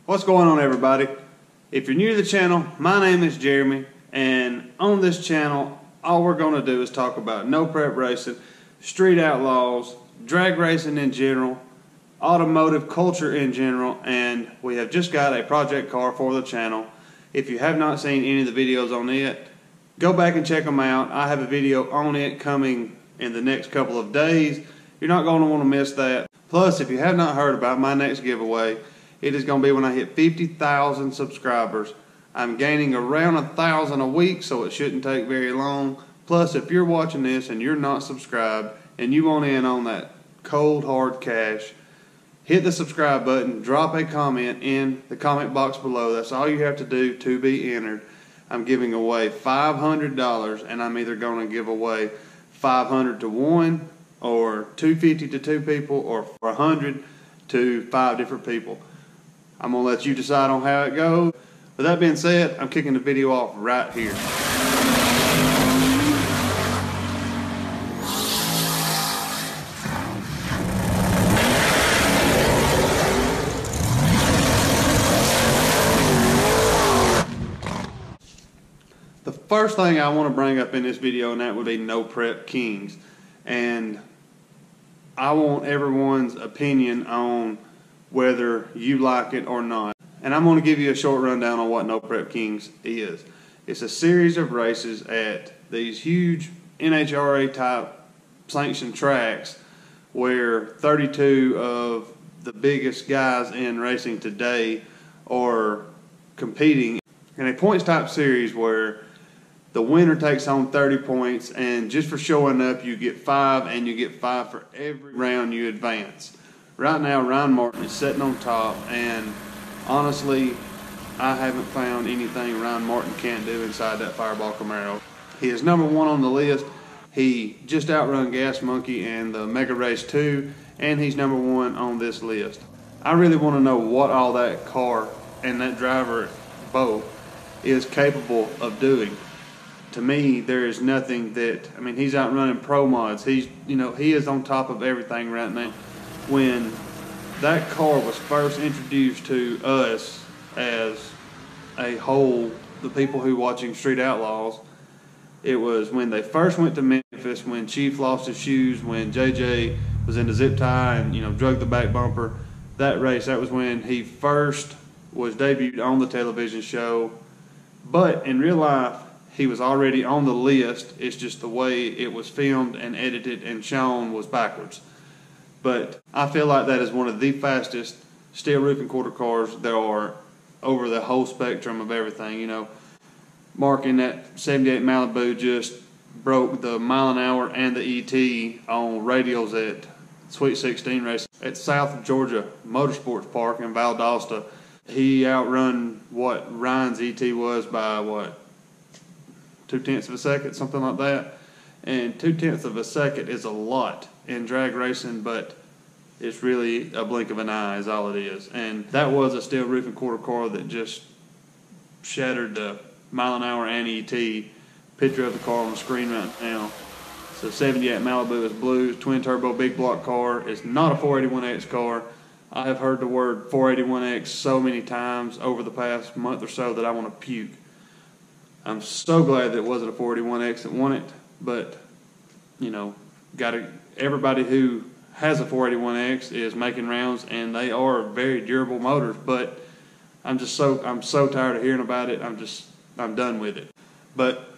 What's going on, everybody? If you're new to the channel, my name is Jeremy, and on this channel all we're going to do is talk about no prep racing, street outlaws, drag racing in general, automotive culture in general, and we have just got a project car for the channel. If you have not seen any of the videos on it, go back and check them out. I have a video on it coming in the next couple of days. You're not going to want to miss that. Plus, if you have not heard about my next giveaway, it is going to be when I hit 50,000 subscribers. I'm gaining around 1,000 a week, so it shouldn't take very long. Plus, if you're watching this and you're not subscribed and you want in on that cold hard cash, hit the subscribe button, drop a comment in the comment box below. That's all you have to do to be entered. I'm giving away $500, and I'm either going to give away $500 to one, or $250 to two people, or $100 to 5 different people. I'm going to let you decide on how it goes. With that being said, I'm kicking the video off right here. The first thing I want to bring up in this video, and that would be no prep kings. And I want everyone's opinion on whether you like it or not. And I'm going to give you a short rundown on what No Prep Kings is. It's a series of races at these huge NHRA type sanctioned tracks where 32 of the biggest guys in racing today are competing in a points type series where the winner takes home 30 points, and just for showing up you get 5, and you get 5 for every round you advance. Right now Ryan Martin is sitting on top, and honestly I haven't found anything Ryan Martin can't do inside that Fireball Camaro. He is number 1 on the list. He just outrun Gas Monkey in the Mega Race 2, and he's number 1 on this list. I really want to know what all that car and that driver both is capable of doing. To me, there is nothing that, I mean, he's outrunning pro mods. He is on top of everything right now. When that car was first introduced to us as a whole, the people who watching Street Outlaws, it was when they first went to Memphis, when Chief lost his shoes, when JJ was in the zip tie and, drug the back bumper. That race, that was when he first was debuted on the television show. But in real life, he was already on the list. It's just the way it was filmed and edited and shown was backwards. But I feel like that is one of the fastest steel roof and quarter cars there are over the whole spectrum of everything. Mark in that 78 Malibu just broke the mile an hour and the ET on radials at Sweet 16 race at South Georgia Motorsports Park in Valdosta. He outrun what Ryan's ET was by what? 0.2 of a second, something like that. And 0.2 of a second is a lot in drag racing, but it's really a blink of an eye is all it is. And that was a steel roof and quarter car that just shattered the mile an hour and ET. Picture of the car on the screen right now. So 78 Malibu is blue, twin turbo, big block car. It's not a 481X car. I have heard the word 481X so many times over the past month or so that I want to puke. I'm so glad that it wasn't a 481X that won it, but everybody who has a 481X is making rounds, and they are very durable motors. But I'm so tired of hearing about it. I'm done with it. But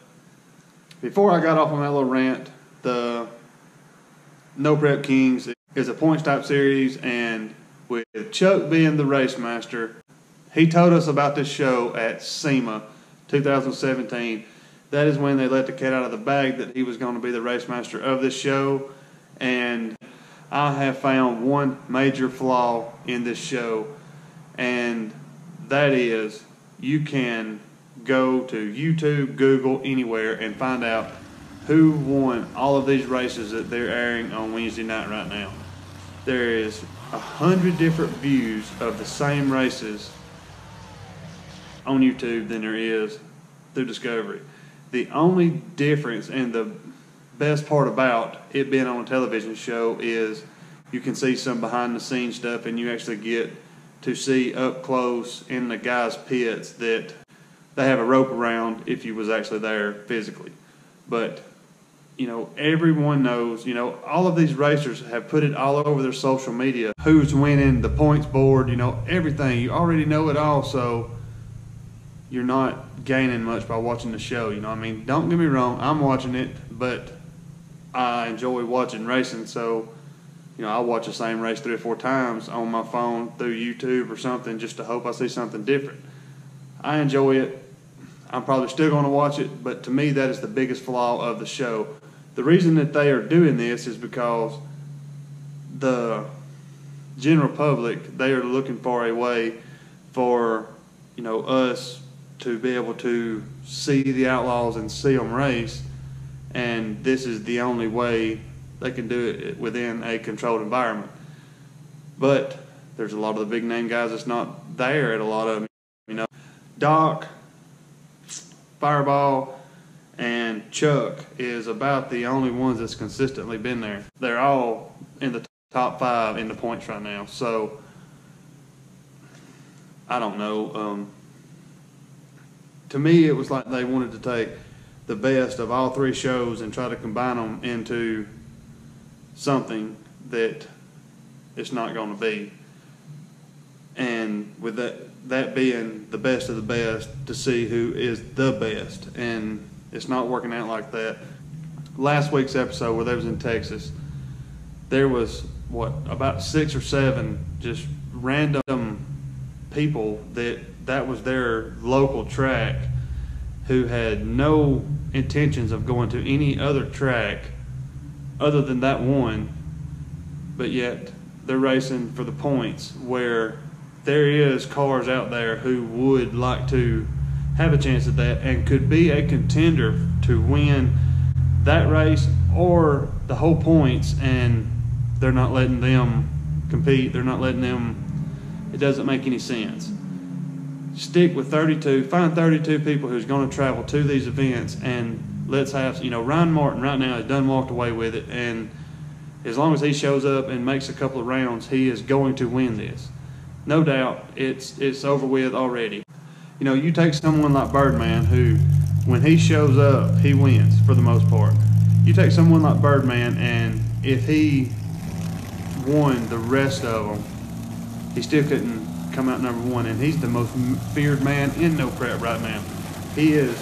before I got off on that little rant, the No Prep Kings is a points type series, and with Chuck being the race master, he told us about this show at SEMA 2017. That is when they let the cat out of the bag that he was going to be the race master of this show. And I have found one major flaw in this show, and that is you can go to YouTube, Google, anywhere, and find out who won all of these races that they're airing on Wednesday night right now. There is 100 different views of the same races on YouTube than there is through Discovery. The only difference and the best part about it being on a television show is you can see some behind the scenes stuff, and you actually get to see up close in the guys' pits that they have a rope around if you was actually there physically. But, you know, everyone knows, you know, all of these racers have put it all over their social media. Who's winning, the points board, you know, everything. You already know it all, so you're not gaining much by watching the show, you know what I mean? Don't get me wrong, I'm watching it, but I enjoy watching racing, so, you know, I'll watch the same race 3 or 4 times on my phone through YouTube or something just to hope I see something different. I enjoy it. I'm probably still going to watch it, but to me that is the biggest flaw of the show. The reason that they are doing this is because the general public, they are looking for a way for, you know, us to be able to see the Outlaws and see them race, and this is the only way they can do it within a controlled environment. But there's a lot of the big name guys that's not there at a lot of them. You know, Doc, Fireball, and Chuck is about the only ones that's consistently been there. They're all in the top 5 in the points right now. So I don't know. To me, it was like they wanted to take the best of all 3 shows and try to combine them into something that it's not going to be. And with that being the best of the best, to see who is the best, and it's not working out like that. Last week's episode where they was in Texas, there was about 6 or 7 just random people that was their local track who had no intentions of going to any other track other than that one, but yet they're racing for the points, where there is cars out there who would like to have a chance at that and could be a contender to win that race or the whole points, and they're not letting them compete. They're not letting them. It doesn't make any sense. Stick with 32. Find 32 people who's going to travel to these events, and let's have, you know, Ryan Martin right now has done walked away with it, and as long as he shows up and makes a couple of rounds, he is going to win this. No doubt, it's over with already. You know, you take someone like Birdman, who, when he shows up, he wins for the most part. You take someone like Birdman, and if he won the rest of them, he still couldn't come out number 1, and he's the most feared man in no prep right now. He is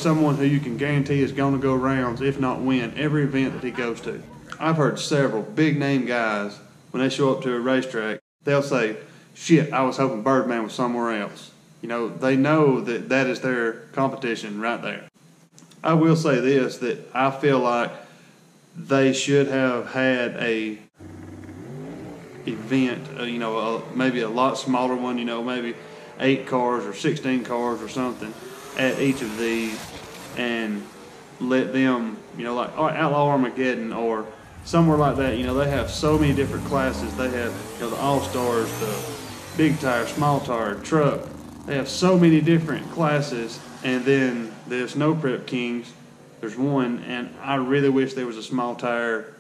someone who you can guarantee is going to go rounds, if not win, every event that he goes to. I've heard several big name guys, when they show up to a racetrack, they'll say, shit, I was hoping Birdman was somewhere else. You know, they know that that is their competition right there. I will say this, that I feel like they should have had a event, you know, maybe a lot smaller one, you know, maybe 8 cars or 16 cars or something at each of these, and let them, you know, like Outlaw Armageddon or somewhere like that. You know, they have so many different classes. They have, you know, the All-Stars, the big tire, small tire, truck. They have so many different classes, and then there's no Prep Kings. There's one, and I really wish there was a small tire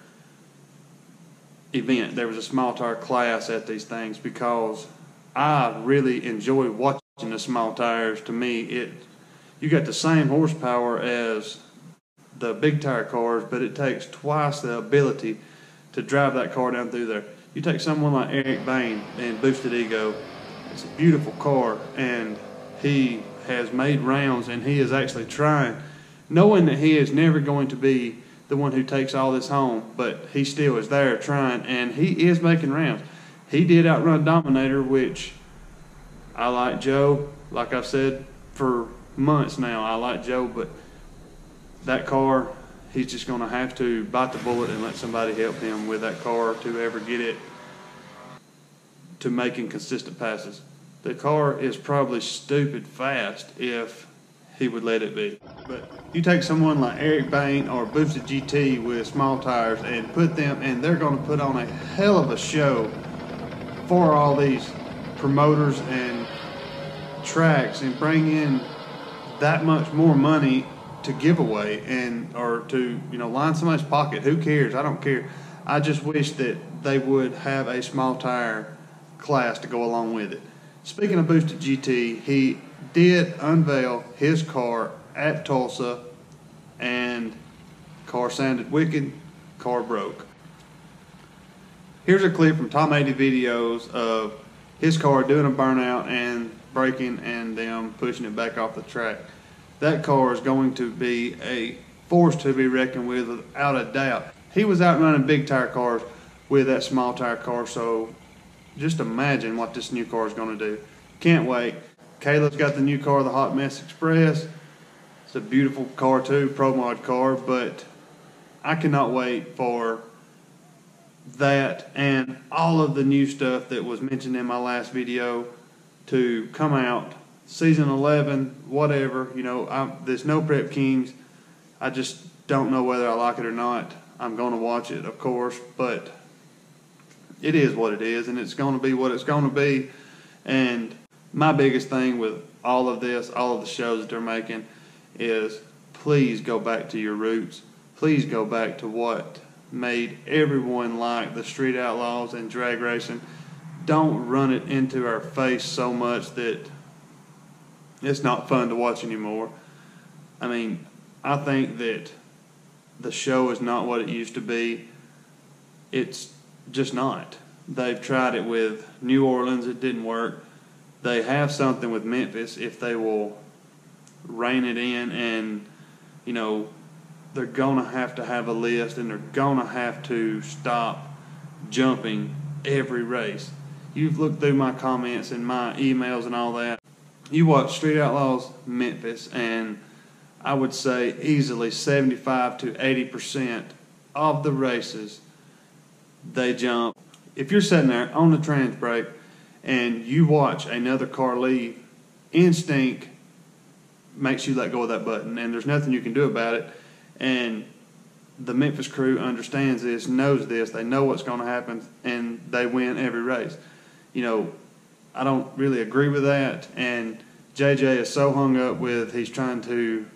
event. There was a small tire class at these things, because I really enjoy watching the small tires. To me, you got the same horsepower as the big tire cars, but it takes twice the ability to drive that car down through there. You take someone like Eric Bain in Boosted Ego. It's a beautiful car, and he has made rounds, and he is actually trying, knowing that he is never going to be the one who takes all this home, but he still is there trying, and he is making rounds. He did outrun Dominator, which I like Joe. Like I've said for months now, I like Joe, but that car, he's just going to have to bite the bullet and let somebody help him with that car to ever get it to making consistent passes. The car is probably stupid fast if he would let it be. But you take someone like Eric Bain or BoostedGT with small tires and put them, and they're going to put on a hell of a show for all these promoters and tracks, and bring in that much more money to give away, and or to, you know, line somebody's pocket. Who cares? I don't care. I just wish that they would have a small tire class to go along with it. Speaking of BoostedGT, he did unveil his car at Tulsa, and car sounded wicked, car broke. Here's a clip from Tom 80 videos of his car doing a burnout and braking and them pushing it back off the track. That car is going to be a force to be reckoned with without a doubt. He was out running big tire cars with that small tire car, so just imagine what this new car is going to do. Can't wait. Caleb's got the new car, the Hot Mess Express. It's a beautiful car too, pro mod car, but I cannot wait for that and all of the new stuff that was mentioned in my last video to come out. Season 11, whatever, you know, there's no Prep Kings. I just don't know whether I like it or not. I'm going to watch it, of course, but it is what it is, and it's going to be what it's going to be. And my biggest thing with all of this, all of the shows that they're making, is please go back to your roots. Please go back to what made everyone like the Street Outlaws and drag racing. Don't run it into our face so much that it's not fun to watch anymore. I mean, I think that the show is not what it used to be. It's just not. They've tried it with New Orleans, it didn't work. They have something with Memphis if they will rein it in, and you know, they're gonna have to have a list, and they're gonna have to stop jumping every race. You've looked through my comments and my emails and all that. You watch Street Outlaws Memphis, and I would say easily 75 to 80% of the races they jump. If you're sitting there on the trans brake and you watch another car leave, instinct makes you let go of that button, and there's nothing you can do about it. And the Memphis crew understands this, knows this, they know what's going to happen, and they win every race. You know, I don't really agree with that, and JJ is so hung up with he's trying to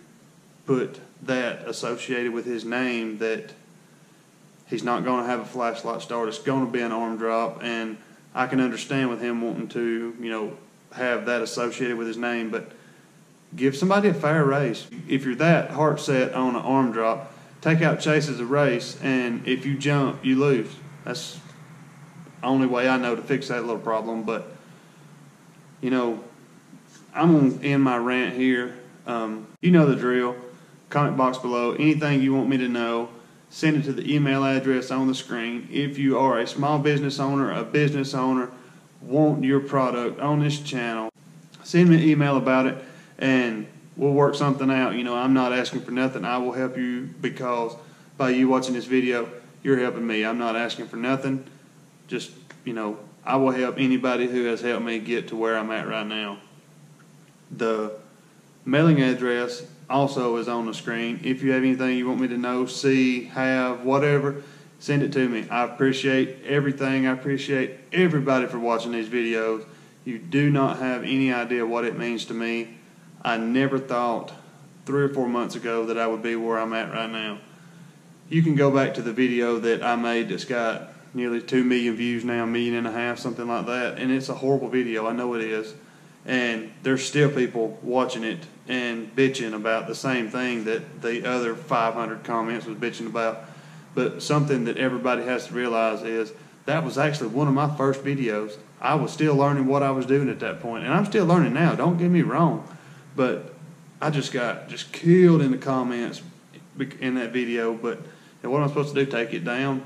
put that associated with his name that he's not going to have a flashlight start. It's going to be an arm drop, and I can understand with him wanting to, you know, have that associated with his name, but give somebody a fair race. If you're that heart set on an arm drop, take out Chase as a race, and if you jump, you lose. That's the only way I know to fix that little problem. But, you know, I'm going to end my rant here. You know the drill. Comment box below. Anything you want me to know, send it to the email address on the screen. If you are a small business owner, a business owner, want your product on this channel, send me an email about it, and we'll work something out. You know, I'm not asking for nothing. I will help you, because by you watching this video, you're helping me. I'm not asking for nothing. Just, you know, I will help anybody who has helped me get to where I'm at right now. The mailing address also is on the screen. If you have anything you want me to know, see, have, whatever, send it to me. I appreciate everything. I appreciate everybody for watching these videos. You do not have any idea what it means to me. I never thought 3 or 4 months ago that I would be where I'm at right now. You can go back to the video that I made that's got nearly 2 million views now, 1.5 million, something like that, and it's a horrible video. I know it is. And there's still people watching it and bitching about the same thing that the other 500 comments was bitching about. But something that everybody has to realize is that was actually one of my first videos. I was still learning what I was doing at that point, and I'm still learning now, don't get me wrong. But I just got killed in the comments in that video. But what am I supposed to do, take it down?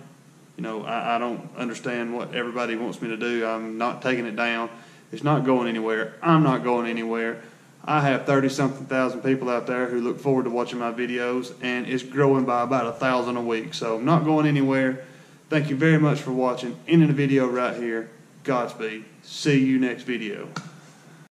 You know, I don't understand what everybody wants me to do. I'm not taking it down. It's not going anywhere. I'm not going anywhere. I have 30-something thousand people out there who look forward to watching my videos, and it's growing by about 1,000 a week. So I'm not going anywhere. Thank you very much for watching. Ending the video right here. Godspeed. See you next video.